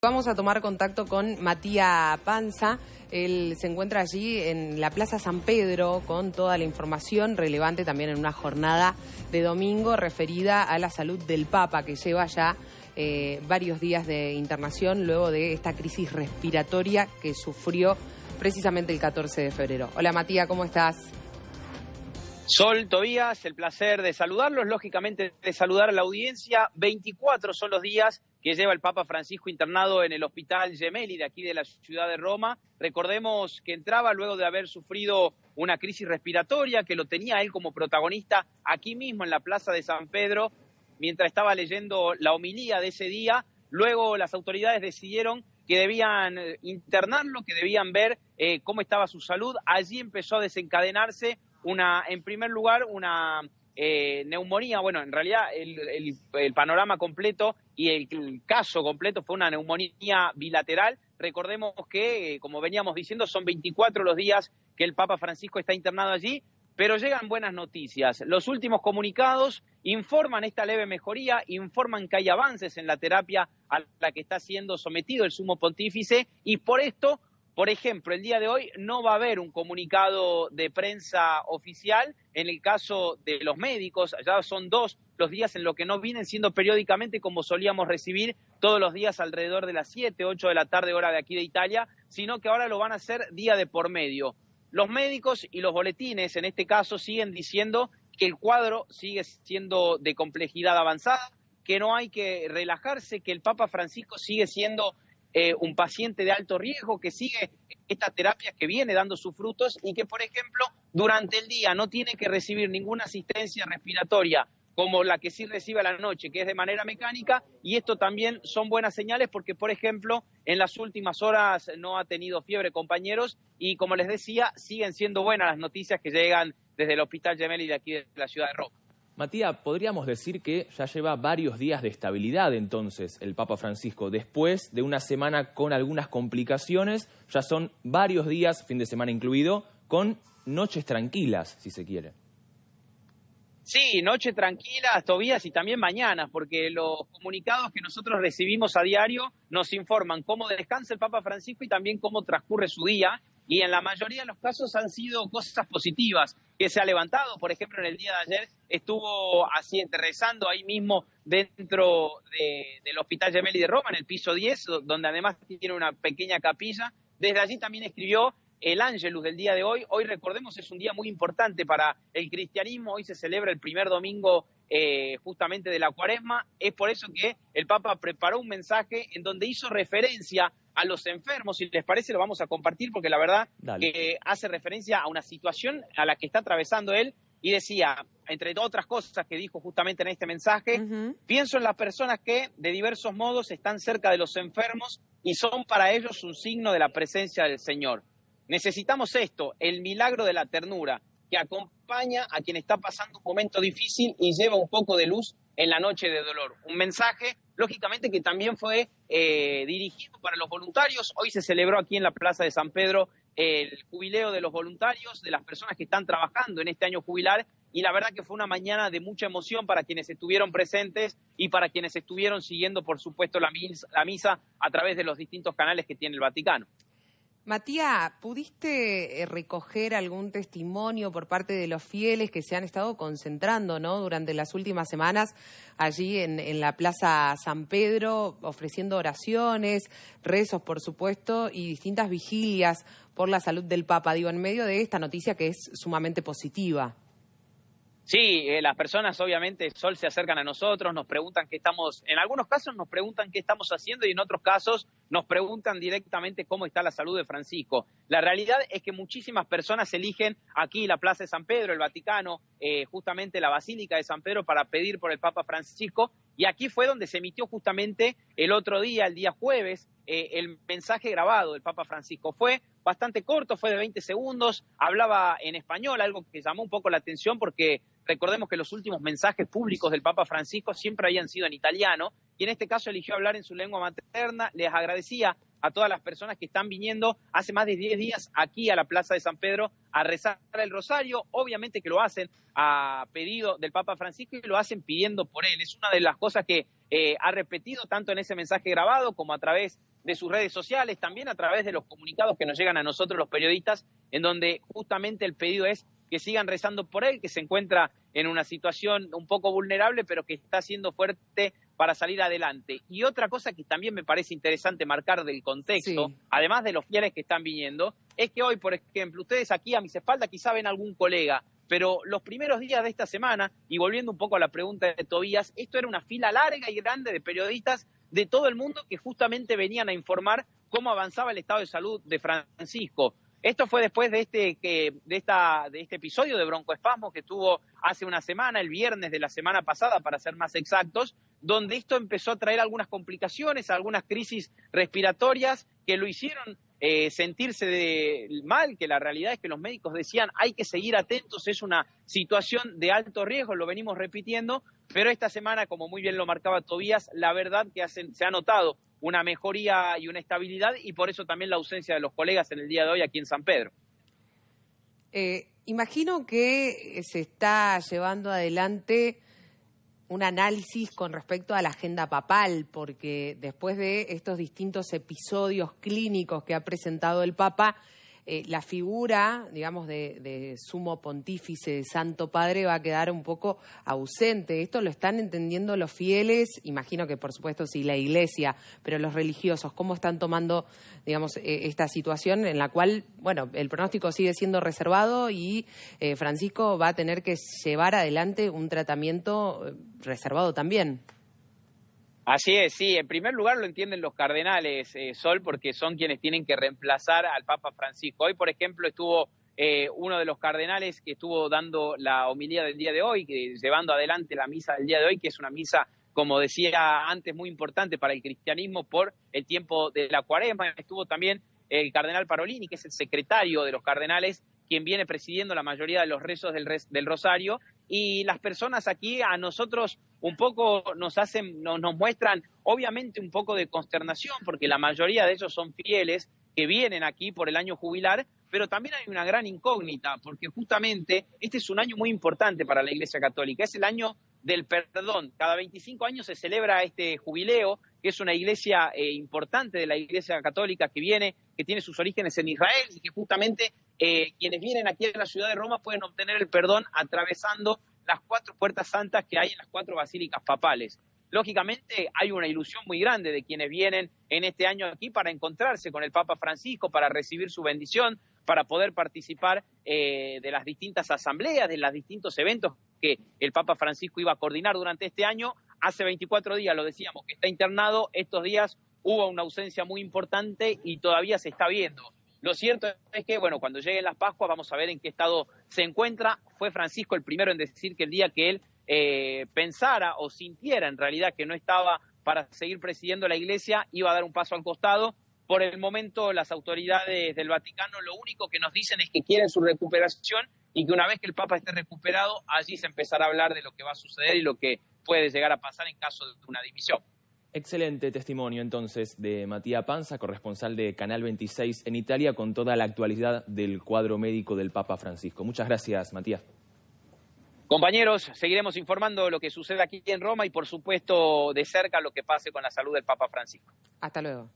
Vamos a tomar contacto con Matías Panza. Él se encuentra allí en la Plaza San Pedro con toda la información relevante también en una jornada de domingo referida a la salud del Papa, que lleva ya varios días de internación luego de esta crisis respiratoria que sufrió precisamente el 14 de febrero. Hola Matías, ¿cómo estás? Sol, Tobías, el placer de saludarlos, lógicamente de saludar a la audiencia. 24 son los días que lleva el Papa Francisco internado en el Hospital Gemelli de aquí de la ciudad de Roma. Recordemos que entraba luego de haber sufrido una crisis respiratoria que lo tenía él como protagonista aquí mismo en la Plaza de San Pedro, mientras estaba leyendo la homilía de ese día. Luego las autoridades decidieron que debían internarlo, que debían ver cómo estaba su salud. Allí empezó a desencadenarse en primer lugar, una neumonía. Bueno, en realidad el panorama completo y el caso completo fue una neumonía bilateral. Recordemos que, como veníamos diciendo, son 24 los días que el Papa Francisco está internado allí, pero llegan buenas noticias. Los últimos comunicados informan esta leve mejoría, informan que hay avances en la terapia a la que está siendo sometido el sumo pontífice, y por esto, por ejemplo, el día de hoy no va a haber un comunicado de prensa oficial. En el caso de los médicos, ya son 2 los días en los que no vienen siendo periódicamente como solíamos recibir todos los días alrededor de las 7, 8 de la tarde, hora de aquí de Italia, sino que ahora lo van a hacer día de por medio. Los médicos y los boletines, en este caso, siguen diciendo que el cuadro sigue siendo de complejidad avanzada, que no hay que relajarse, que el Papa Francisco sigue siendo un paciente de alto riesgo, que sigue esta terapia que viene dando sus frutos y que, por ejemplo, durante el día no tiene que recibir ninguna asistencia respiratoria como la que sí recibe a la noche, que es de manera mecánica, y esto también son buenas señales porque, por ejemplo, en las últimas horas no ha tenido fiebre, compañeros, y como les decía, siguen siendo buenas las noticias que llegan desde el Hospital Gemelli de aquí de la ciudad de Roma. Matías, podríamos decir que ya lleva varios días de estabilidad entonces el Papa Francisco. Después de una semana con algunas complicaciones, ya son varios días, fin de semana incluido, con noches tranquilas, si se quiere. Sí, noche tranquila, Tobías, y también mañanas, porque los comunicados que nosotros recibimos a diario nos informan cómo descansa el Papa Francisco y también cómo transcurre su día. Y en la mayoría de los casos han sido cosas positivas, que se ha levantado. Por ejemplo, en el día de ayer estuvo así rezando ahí mismo dentro del Hospital Gemelli de Roma, en el piso 10, donde además tiene una pequeña capilla. Desde allí también escribió el Ángelus del día de hoy. Hoy, recordemos, es un día muy importante para el cristianismo. Hoy se celebra el primer domingo justamente de la Cuaresma. Es por eso que el Papa preparó un mensaje en donde hizo referencia a los enfermos. Si les parece, lo vamos a compartir porque la verdad que hace referencia a una situación a la que está atravesando él, y decía, entre otras cosas que dijo justamente en este mensaje, pienso en las personas que de diversos modos están cerca de los enfermos y son para ellos un signo de la presencia del Señor. Necesitamos esto, el milagro de la ternura, que acompaña a quien está pasando un momento difícil y lleva un poco de luz en la noche de dolor. Un mensaje, lógicamente, que también fue dirigido para los voluntarios. Hoy se celebró aquí en la Plaza de San Pedro el jubileo de los voluntarios, de las personas que están trabajando en este año jubilar, y la verdad que fue una mañana de mucha emoción para quienes estuvieron presentes y para quienes estuvieron siguiendo, por supuesto, la misa a través de los distintos canales que tiene el Vaticano. Matías, ¿pudiste recoger algún testimonio por parte de los fieles que se han estado concentrando, ¿no?, durante las últimas semanas allí en la Plaza San Pedro, ofreciendo oraciones, rezos, por supuesto, y distintas vigilias por la salud del Papa? Digo, en medio de esta noticia que es sumamente positiva. Sí, las personas obviamente, Sol, se acercan a nosotros, nos preguntan qué estamos, en algunos casos nos preguntan qué estamos haciendo y en otros casos nos preguntan directamente cómo está la salud de Francisco. La realidad es que muchísimas personas eligen aquí la Plaza de San Pedro, el Vaticano, justamente la Basílica de San Pedro, para pedir por el Papa Francisco, y aquí fue donde se emitió justamente el otro día, el día jueves, el mensaje grabado del Papa Francisco. Fue bastante corto, fue de 20 segundos, hablaba en español, algo que llamó un poco la atención porque recordemos que los últimos mensajes públicos del Papa Francisco siempre habían sido en italiano, y en este caso eligió hablar en su lengua materna. Les agradecía a todas las personas que están viniendo hace más de 10 días aquí a la Plaza de San Pedro a rezar el rosario. Obviamente que lo hacen a pedido del Papa Francisco y lo hacen pidiendo por él. Es una de las cosas que ha repetido tanto en ese mensaje grabado como a través de sus redes sociales, también a través de los comunicados que nos llegan a nosotros los periodistas, en donde justamente el pedido es que sigan rezando por él, que se encuentra en una situación un poco vulnerable, pero que está siendo fuerte para salir adelante. Y otra cosa que también me parece interesante marcar del contexto, Sí. además de los fieles que están viniendo, es que hoy, por ejemplo, ustedes aquí a mis espaldas quizá ven algún colega, pero los primeros días de esta semana, y volviendo un poco a la pregunta de Tobías, esto era una fila larga y grande de periodistas de todo el mundo que justamente venían a informar cómo avanzaba el estado de salud de Francisco. Esto fue después de este episodio de broncoespasmo que tuvo hace una semana, el viernes de la semana pasada, para ser más exactos, donde esto empezó a traer algunas complicaciones, algunas crisis respiratorias que lo hicieron sentirse mal, que la realidad es que los médicos decían hay que seguir atentos, es una situación de alto riesgo, lo venimos repitiendo, pero esta semana, como muy bien lo marcaba Tobías, la verdad que se ha notado una mejoría y una estabilidad, y por eso también la ausencia de los colegas en el día de hoy aquí en San Pedro. Imagino que se está llevando adelante un análisis con respecto a la agenda papal, porque después de estos distintos episodios clínicos que ha presentado el Papa, la figura, digamos, de sumo pontífice, de Santo Padre, va a quedar un poco ausente. Esto lo están entendiendo los fieles, imagino que por supuesto sí la Iglesia, pero los religiosos, ¿cómo están tomando, digamos, esta situación en la cual, bueno, el pronóstico sigue siendo reservado y Francisco va a tener que llevar adelante un tratamiento reservado también? Así es, sí. En primer lugar lo entienden los cardenales, Sol, porque son quienes tienen que reemplazar al Papa Francisco. Hoy, por ejemplo, estuvo uno de los cardenales que estuvo dando la homilía del día de hoy, llevando adelante la misa del día de hoy, que es una misa, como decía antes, muy importante para el cristianismo por el tiempo de la Cuaresma. Estuvo también el cardenal Parolini, que es el secretario de los cardenales, quien viene presidiendo la mayoría de los rezos del Rosario, y las personas aquí a nosotros un poco nos muestran obviamente un poco de consternación, porque la mayoría de ellos son fieles que vienen aquí por el año jubilar, pero también hay una gran incógnita, porque justamente este es un año muy importante para la Iglesia Católica, es el año del perdón. Cada 25 años se celebra este jubileo, que es una iglesia importante de la Iglesia Católica que tiene sus orígenes en Israel, y que justamente quienes vienen aquí a la ciudad de Roma pueden obtener el perdón atravesando las 4 puertas santas que hay en las 4 basílicas papales. Lógicamente hay una ilusión muy grande de quienes vienen en este año aquí para encontrarse con el Papa Francisco, para recibir su bendición, para poder participar de las distintas asambleas, de los distintos eventos que el Papa Francisco iba a coordinar durante este año. Hace 24 días, lo decíamos, que está internado. Estos días hubo una ausencia muy importante y todavía se está viendo. Lo cierto es que, bueno, cuando lleguen las Pascuas vamos a ver en qué estado se encuentra. Fue Francisco el primero en decir que el día que él pensara o sintiera en realidad que no estaba para seguir presidiendo la Iglesia, iba a dar un paso al costado. Por el momento, las autoridades del Vaticano lo único que nos dicen es que quieren su recuperación y que una vez que el Papa esté recuperado, allí se empezará a hablar de lo que va a suceder y lo que puede llegar a pasar en caso de una dimisión. Excelente testimonio entonces de Matías Panza, corresponsal de Canal 26 en Italia, con toda la actualidad del cuadro médico del Papa Francisco. Muchas gracias, Matías. Compañeros, seguiremos informando lo que sucede aquí en Roma y por supuesto de cerca lo que pase con la salud del Papa Francisco. Hasta luego.